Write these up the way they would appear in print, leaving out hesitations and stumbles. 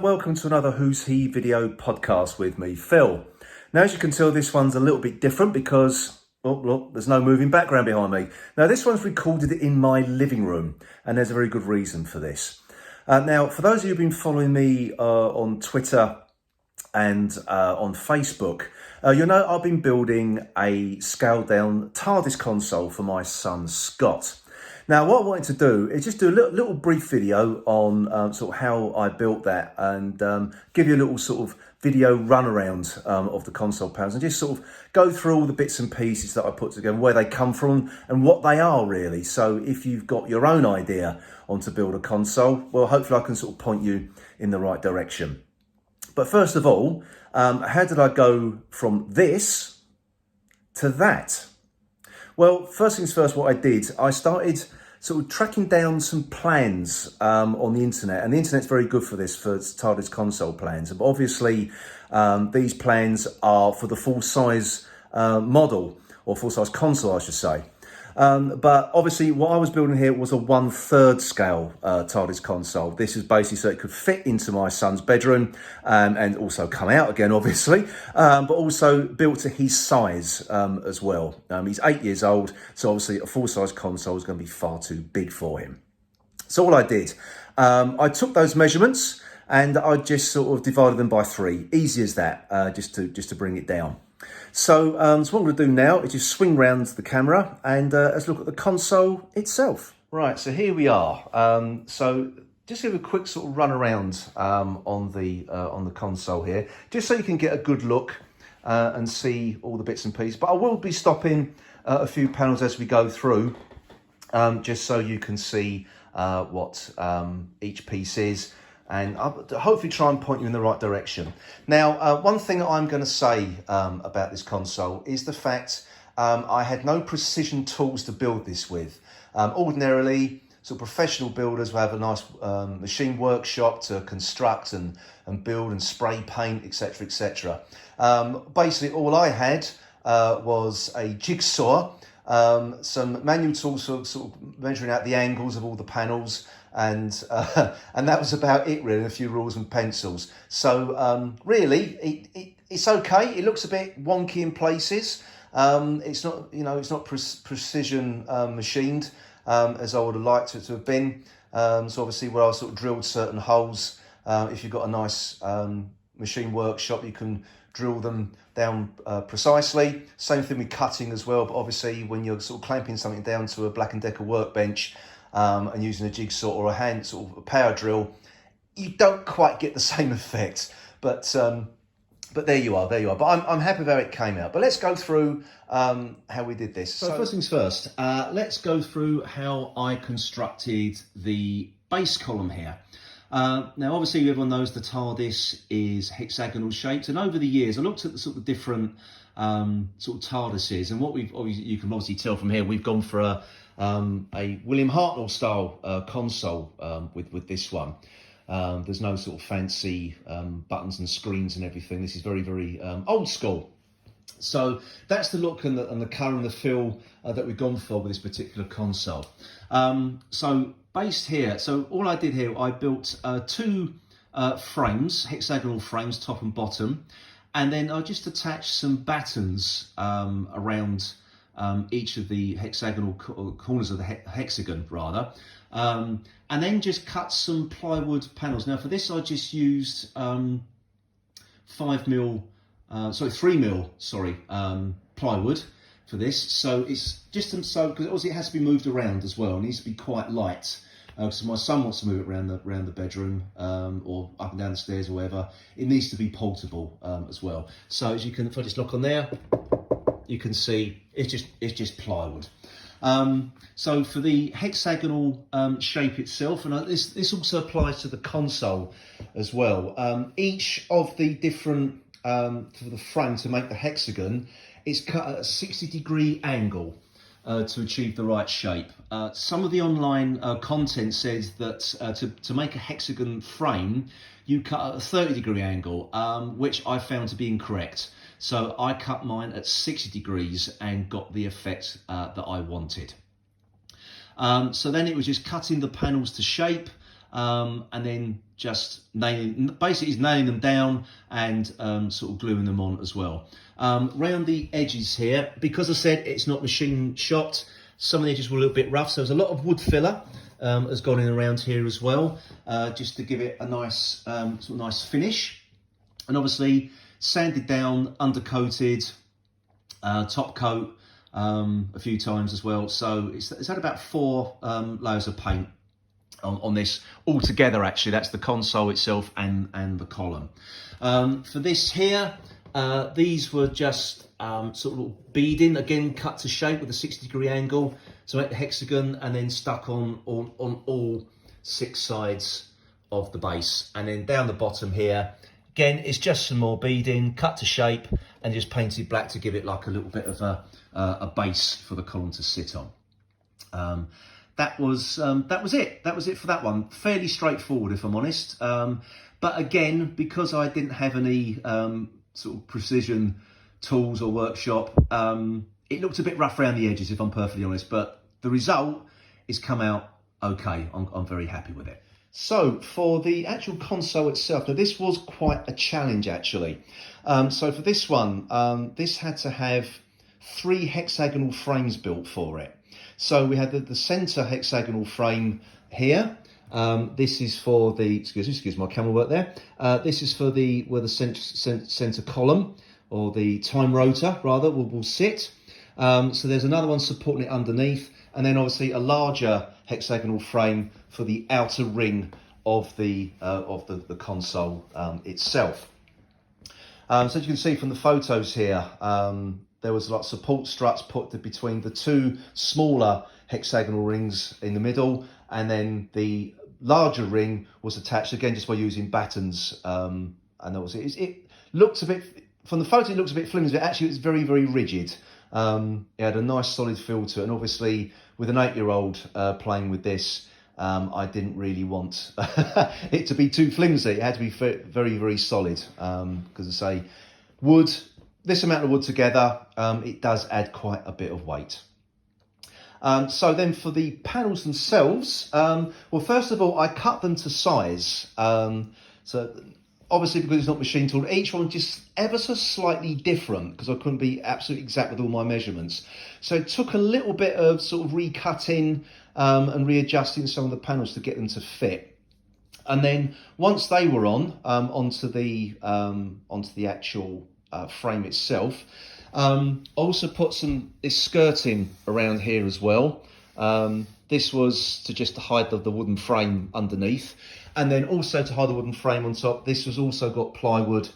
welcome to another Who's He video podcast with me, Phil. Now, as you can tell, this one's a little bit different because, oh, look, there's no moving background behind me. Now, this one's recorded in my living room, and there's a very good reason for this. Now, for those of you who've been following me on Twitter and on Facebook, you'll know I've been building a scaled-down Tardis console for my son, Scott. Now, what I wanted to do is just do a little brief video on sort of how I built that and give you a little sort of video runaround of the console panels and just sort of go through all the bits and pieces that I put together, where they come from and what they are really. So if you've got your own idea on to build a console, well, hopefully I can sort of point you in the right direction. But first of all, how did I go from this to that? Well, first things first, what I did, I started sort of tracking down some plans on the internet, and the internet's very good for this, for Tardis console plans. But obviously, these plans are for the full-size model, or full-size console, I should say. But obviously, what I was building here was a 1/3 scale Tardis console. This is basically so it could fit into my son's bedroom and also come out again, obviously, but also built to his size as well. He's 8 years old, so obviously a full-size console is going to be far too big for him. So all I did, I took those measurements and I just sort of divided them by 3. Easy as that, just to bring it down. So what I'm going to do now is just swing round the camera and let's look at the console itself. Right, so here we are. So just give a quick sort of run around on the console here, just so you can get a good look and see all the bits and pieces. But I will be stopping a few panels as we go through, just so you can see what each piece is. And I'll hopefully try and point you in the right direction. Now, one thing that I'm going to say about this console is the fact I had no precision tools to build this with. Ordinarily, sort of professional builders will have a nice machine workshop to construct and build and spray paint, etc., etc. Basically, all I had was a jigsaw, some manual tools for sort of measuring out the angles of all the panels, and that was about it really, a few rules and pencils. So really it's okay. It looks a bit wonky in places. It's not, it's not precision machined as I would have liked it to have been. So obviously where I sort of drilled certain holes, if you've got a nice machine workshop, you can drill them down precisely. Same thing with cutting as well, but obviously when you're sort of clamping something down to a Black & Decker workbench and using a jigsaw or a hand sort of a power drill, you don't quite get the same effect. But there you are. But I'm happy with how it came out. But let's go through how we did this. So first things first, let's go through how I constructed the base column here. Now, obviously, everyone knows the Tardis is hexagonal shaped, and over the years, I looked at the sort of different sort of Tardises, and what you can obviously tell from here, we've gone for a William Hartnell style console with this one. There's no sort of fancy buttons and screens and everything. This is very, very old school. So that's the look and the colour and the feel that we've gone for with this particular console. So based here, so all I did here, I built 2 frames, hexagonal frames, top and bottom, and then I just attached some battens around each of the hexagonal corners of the hexagon rather, and then just cut some plywood panels. Now for this I just used 3mm plywood for this. So it's just because obviously it has to be moved around as well. It needs to be quite light. So my son wants to move it around the bedroom or up and down the stairs or whatever. It needs to be portable as well. So as you can, if I just lock on there, you can see it's just plywood. So for the hexagonal shape itself, and this also applies to the console as well. Each of the different for the frame to make the hexagon, it's cut at a 60-degree angle to achieve the right shape. Some of the online content says that to make a hexagon frame, you cut at a 30-degree angle, which I found to be incorrect. So I cut mine at 60 degrees and got the effect that I wanted. So then it was just cutting the panels to shape, and then just basically nailing them down and sort of gluing them on as well. Round the edges here, because I said it's not machine shot, some of the edges were a little bit rough, so there's a lot of wood filler has gone in around here as well, just to give it a nice sort of nice finish. And obviously sanded down, undercoated, top coat a few times as well. So it's had about 4 layers of paint on this all together. Actually, that's the console itself and the column. For this here, these were just sort of beading, again cut to shape with a 60-degree angle, so at the hexagon, and then stuck on all 6 sides of the base. And then down the bottom here, again, it's just some more beading, cut to shape, and just painted black to give it like a little bit of a base for the column to sit on. That was it. That was it for that one. Fairly straightforward, if I'm honest. But again, because I didn't have any sort of precision tools or workshop, it looked a bit rough around the edges, if I'm perfectly honest. But the result is come out okay. I'm very happy with it. So for the actual console itself, now this was quite a challenge actually. So for this one, this had to have 3 hexagonal frames built for it. So we had the center hexagonal frame here. This is for the, excuse my camera work there. This is for where the center column, or the time rotor rather, will sit. So there's another one supporting it underneath, and then obviously a larger hexagonal frame for the outer ring of the console itself. So as you can see from the photos here, there was like support struts put between the 2 smaller hexagonal rings in the middle, and then the larger ring was attached again just by using battens. And that was it. It looked a bit, from the photo, it looks a bit flimsy, but actually it's very, very rigid. It had a nice solid feel to it, and obviously with an 8-year-old playing with this, I didn't really want it to be too flimsy. It had to be very, very solid, because I say wood, this amount of wood together, it does add quite a bit of weight. So then for the panels themselves, well, first of all, I cut them to size. So obviously, because it's not machine tooled, each one just ever so slightly different, because I couldn't be absolutely exact with all my measurements. So it took a little bit of sort of recutting and readjusting some of the panels to get them to fit. And then once they were onto the actual frame itself, I also put this skirting around here as well. This was to hide the wooden frame underneath, and then also to hide the wooden frame on top. This was also got plywood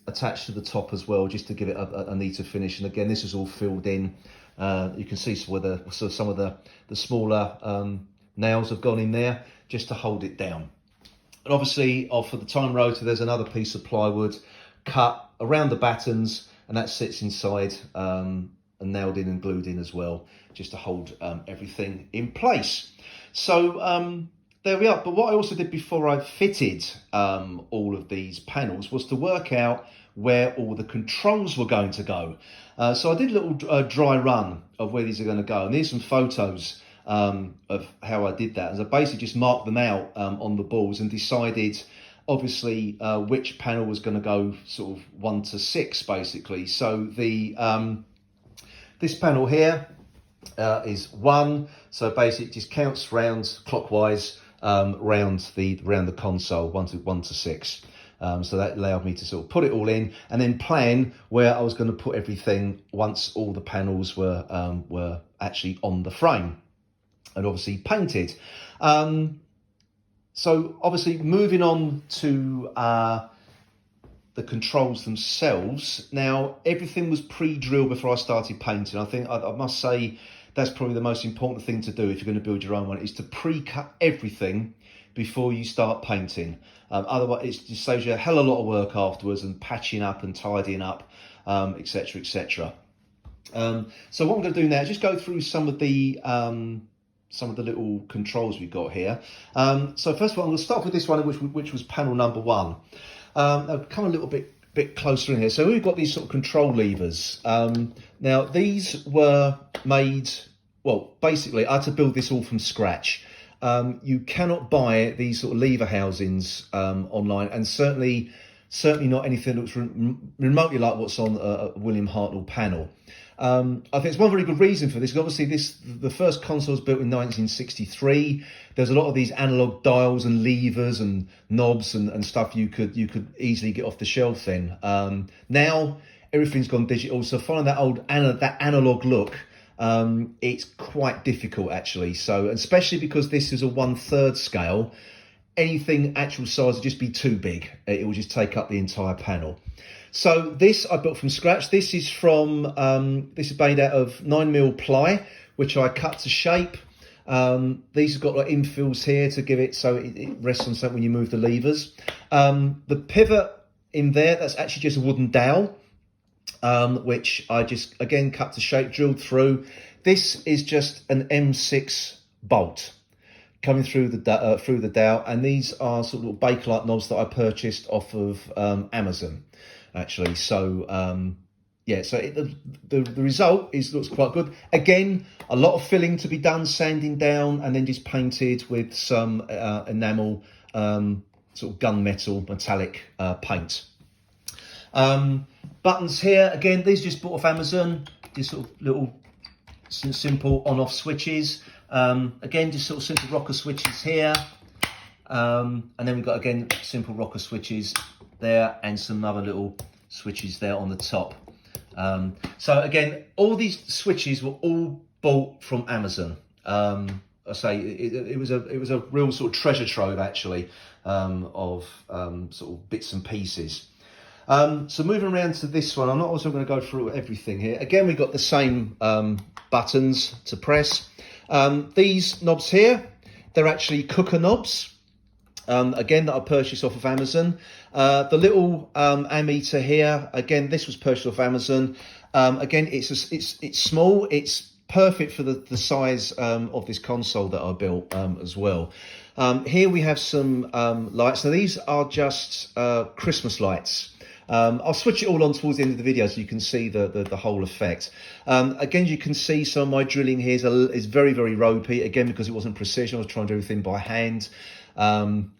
attached to the top as well, just to give it a neater finish. And again, this is all filled in. You can see some of the smaller nails have gone in there just to hold it down. And obviously, for the time rotor, there's another piece of plywood cut around the battens, and that sits inside and nailed in and glued in as well, just to hold everything in place. So there we are. But what I also did before I fitted all of these panels was to work out where all the controls were going to go. So I did a little dry run of where these are going to go, and here's some photos of how I did that. As I basically just marked them out on the balls and decided, obviously, which panel was going to go sort of 1 to 6, basically. So this panel here is 1. So basically, it just counts round clockwise round the console, 1 to 6. So that allowed me to sort of put it all in and then plan where I was going to put everything once all the panels were actually on the frame and obviously painted. So obviously moving on to the controls themselves. Now, everything was pre-drilled before I started painting. I think I must say that's probably the most important thing to do if you're going to build your own one, is to pre-cut everything before you start painting. Otherwise, it just saves you a hell of a lot of work afterwards, and patching up and tidying up, etc., etc. So what I'm going to do now is just go through some of the little controls we've got here. So first of all, I'm going to start with this one, which was panel number 1. I'll come a little bit closer in here. So we've got these sort of control levers. Now these were made, well, basically I had to build this all from scratch. you cannot buy these sort of lever housings online, and certainly not anything that looks remotely like what's on a William Hartnell panel. I think it's one very good reason for this. Obviously, the first console was built in 1963. There's a lot of these analog dials and levers and knobs and stuff you could easily get off the shelf then. Now everything's gone digital, so finding that analog look, it's quite difficult actually. So, especially because this is a 1/3 scale, anything actual size would just be too big. It will just take up the entire panel. So this I built from scratch. This is made out of 9mm ply, which I cut to shape. These have got like infills here to give it so it rests on something when you move the levers. The pivot in there, that's actually just a wooden dowel, which I just again cut to shape, drilled through. This is just an M6 bolt coming through the dowel, and these are sort of Bakelite knobs that I purchased off of Amazon, actually. So yeah, so the result looks quite good. Again, a lot of filling to be done, sanding down, and then just painted with some enamel, sort of gunmetal metallic paint. Buttons here, again, these just bought off Amazon, just sort of little simple on-off switches. Again, just sort of simple rocker switches here. And then we've got, again, simple rocker switches there and some other little switches there on the top. So again, all these switches were all bought from Amazon. I say it was a real sort of treasure trove actually, of sort of bits and pieces. So moving around to this one, I'm not also going to go through everything here. Again, we've got the same buttons to press. These knobs here, they're actually cooker knobs. Again, that I purchased off of Amazon. The little ammeter here, again, this was purchased off Amazon. Again, it's small. It's perfect for the size of this console that I built as well. Here we have some lights. Now these are just Christmas lights. I'll switch it all on towards the end of the video so you can see the whole effect. Again, you can see some of my drilling here is very, very ropey, again, because it wasn't precision. I was trying to do everything by hand.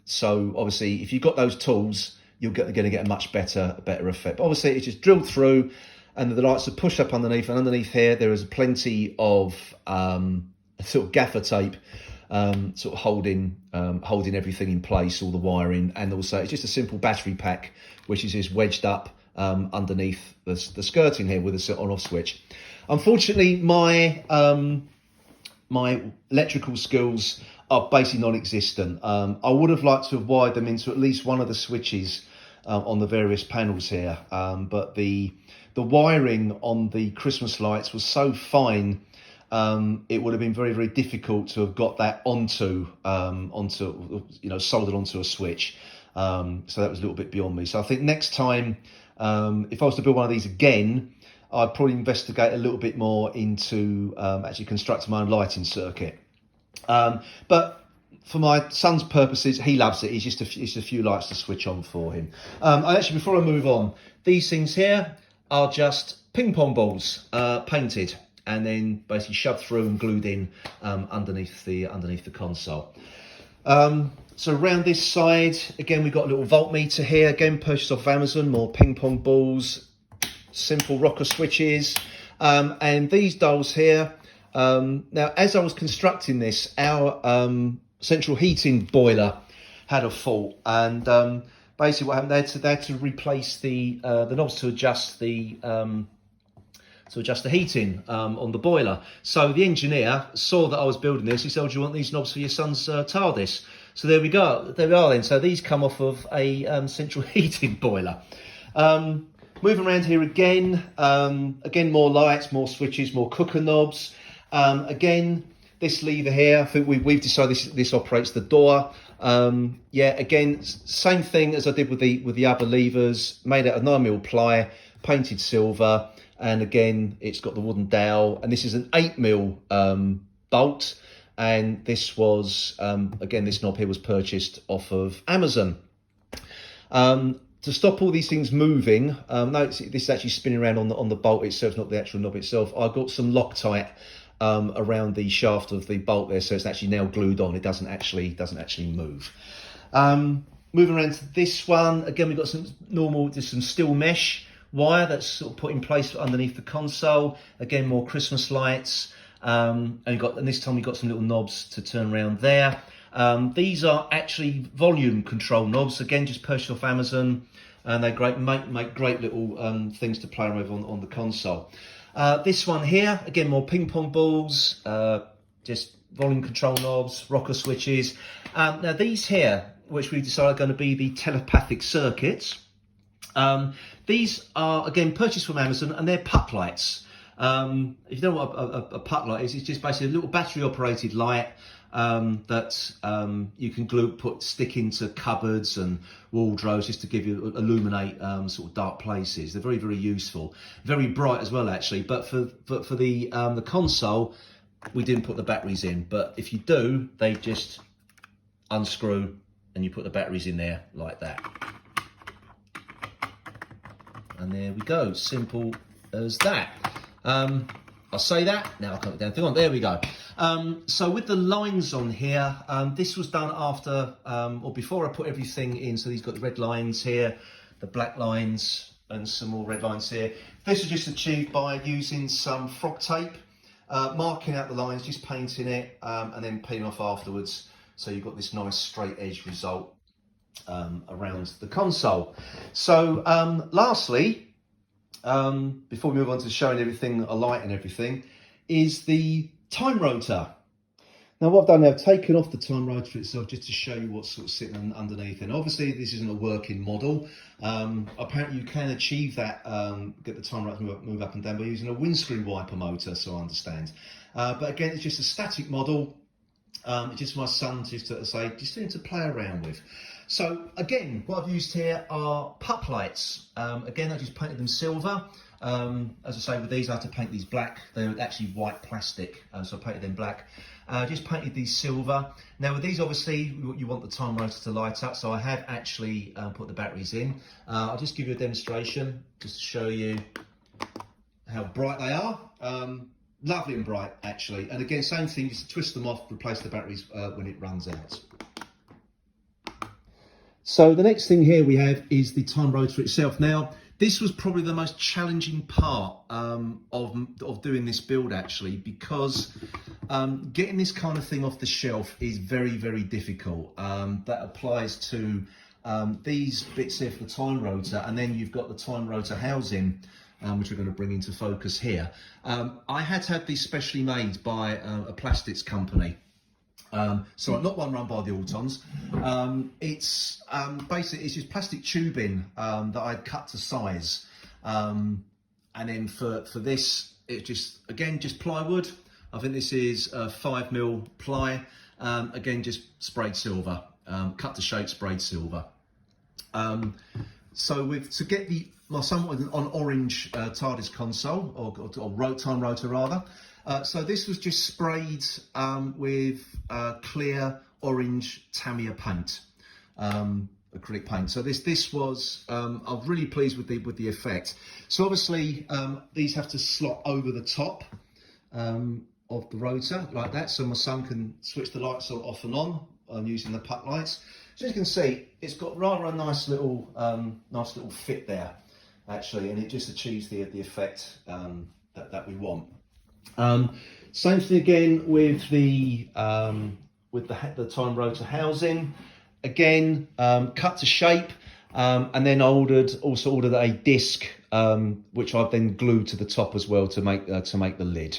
So obviously, if you've got those tools, you're going to get a much better effect. But obviously, it's just drilled through, and the lights are pushed up underneath. And underneath here, there is plenty of sort of gaffer tape, sort of holding everything in place, all the wiring, and also it's just a simple battery pack, which is just wedged up underneath the skirting here with a on-off switch. Unfortunately, my electrical skills are basically non-existent. I would have liked to have wired them into at least one of the switches on the various panels here, but the wiring on the Christmas lights was so fine, it would have been very, very difficult to have got that onto soldered onto a switch. So that was a little bit beyond me. So I think next time, if I was to build one of these again, I'd probably investigate a little bit more into actually constructing my own lighting circuit. But for my son's purposes, he loves it. It's just a few lights to switch on for him. Actually, before I move on, these things here are just ping pong balls painted and then basically shoved through and glued in underneath the console. So around this side, again, we've got a little voltmeter here, again, purchased off Amazon, more ping pong balls, simple rocker switches, and these dials here. Now, as I was constructing this, our central heating boiler had a fault, and basically what happened, they had to replace the knobs to adjust the heating on the boiler. So the engineer saw that I was building this. He said, "Oh, do you want these knobs for your son's Tardis?" So there we go. There we are then. So these come off of a central heating boiler. Moving around here again, more lights, more switches, more cooker knobs. Again, this lever here, I think we've decided this operates the door. Yeah, again, same thing as I did with the other levers, made out of 9mm ply, painted silver. And again, it's got the wooden dowel, and this is an 8mm bolt. And this was, again, this knob here was purchased off of Amazon. To stop all these things moving, this is actually spinning around on the bolt itself, not the actual knob itself. I got some Loctite around the shaft of the bolt there, so it's actually now glued on. It doesn't actually move. Moving around to this one, again we've got just some steel mesh wire that's sort of put in place underneath the console. Again, more Christmas lights, and this time we've got some little knobs to turn around there. These are actually volume control knobs, again just purchased off Amazon, and they make great little things to play with on the console. This one here, again more ping pong balls, just volume control knobs, rocker switches. Now these here, which we decided are going to be the telepathic circuits, these are again purchased from Amazon, and they're puck lights. If you know what a puck light is, it's just basically a little battery operated light that you can stick into cupboards and wardrobes just to give you illuminate sort of dark places. They're very, very useful, very bright as well actually. But for the console, we didn't put the batteries in. But if you do, they just unscrew and you put the batteries in there like that. And there we go, simple as that. I'll say that, now I'll come down. There we go. So with the lines on here, this was done after, or before I put everything in. So these got the red lines here, the black lines, and some more red lines here. This was just achieved by using some frog tape, marking out the lines, just painting it, and then peeling off afterwards. So you've got this nice straight edge result around the console. So lastly, before we move on to showing everything alight and everything, is the time rotor. Now what I've done now, I've taken off the time rotor itself just to show you what's sort of sitting underneath. And obviously this isn't a working model. Apparently you can achieve that, get the time rotor move up and down by using a windscreen wiper motor, so I understand. But again, it's just a static model. It's just my son just to play around with. So again, what I've used here are puck lights. Again, I just painted them silver. As I say, with these I had to paint these black. They're actually white plastic, so I painted them black. Just painted these silver. Now with these, obviously you want the time rotor to light up, so I have actually put the batteries in. I'll just give you a demonstration just to show you how bright they are. Lovely and bright actually, and again same thing, just twist them off, replace the batteries when it runs out. So the next thing here we have is the time rotor itself. Now this was probably the most challenging part of doing this build actually, because getting this kind of thing off the shelf is very, very difficult. That applies to these bits here for the time rotor, and then you've got the time rotor housing, which we're going to bring into focus here. I had to have these specially made by a plastics company. So not one run by the Autons. It's basically it's just plastic tubing that I'd cut to size, and then for this it's just plywood. I think this is 5mm ply. Again, just sprayed silver, cut to shape, sprayed silver. So to get my son wanted an orange Tardis console, or time rotor rather. So this was just sprayed with clear orange Tamiya paint, acrylic paint. So this was I'm really pleased with the effect. So obviously these have to slot over the top of the rotor like that, so my son can switch the lights off and on using the puck lights. So as you can see, it's got rather a nice little fit there actually, and it just achieves the effect that we want. Same thing again with the time rotor housing. Again, cut to shape, and then also ordered a disc, which I've then glued to the top as well to make the lid.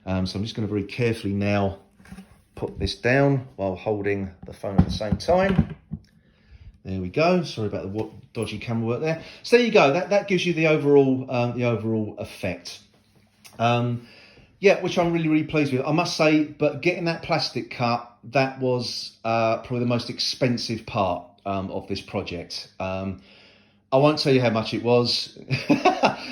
So I'm just going to very carefully now put this down while holding the phone at the same time. There we go. Sorry about the dodgy camera work there. So there you go. That gives you the overall effect. Yeah, which I'm really, really pleased with, I must say. But getting that plastic cut, that was probably the most expensive part of this project. I won't tell you how much it was.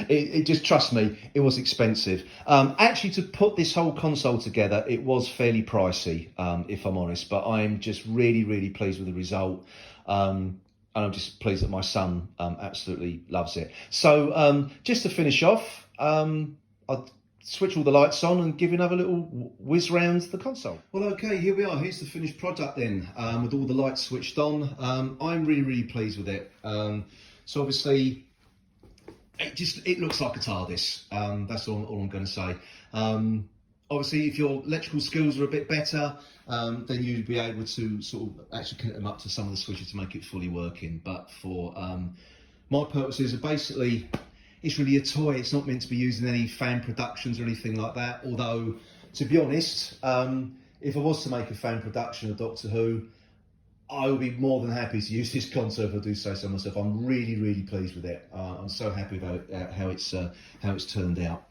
it just, trust me, it was expensive. Actually, to put this whole console together, it was fairly pricey, if I'm honest. But I'm just really, really pleased with the result. And I'm just pleased that my son absolutely loves it. So just to finish off, switch all the lights on and give you another little whiz round the console. Well, okay, here we are. Here's the finished product then, with all the lights switched on. I'm really pleased with it. So obviously, it looks like a TARDIS. That's all I'm going to say. Obviously, if your electrical skills are a bit better, then you'd be able to sort of actually connect them up to some of the switches to make it fully working. But for my purposes, basically, it's really a toy. It's not meant to be used in any fan productions or anything like that. Although, to be honest, if I was to make a fan production of Doctor Who, I would be more than happy to use this console if I do say so myself. I'm really pleased with it. I'm so happy about how it's turned out.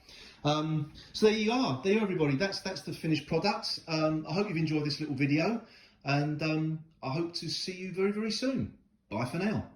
So there you are. There, everybody. That's the finished product. I hope you've enjoyed this little video, and I hope to see you very soon. Bye for now.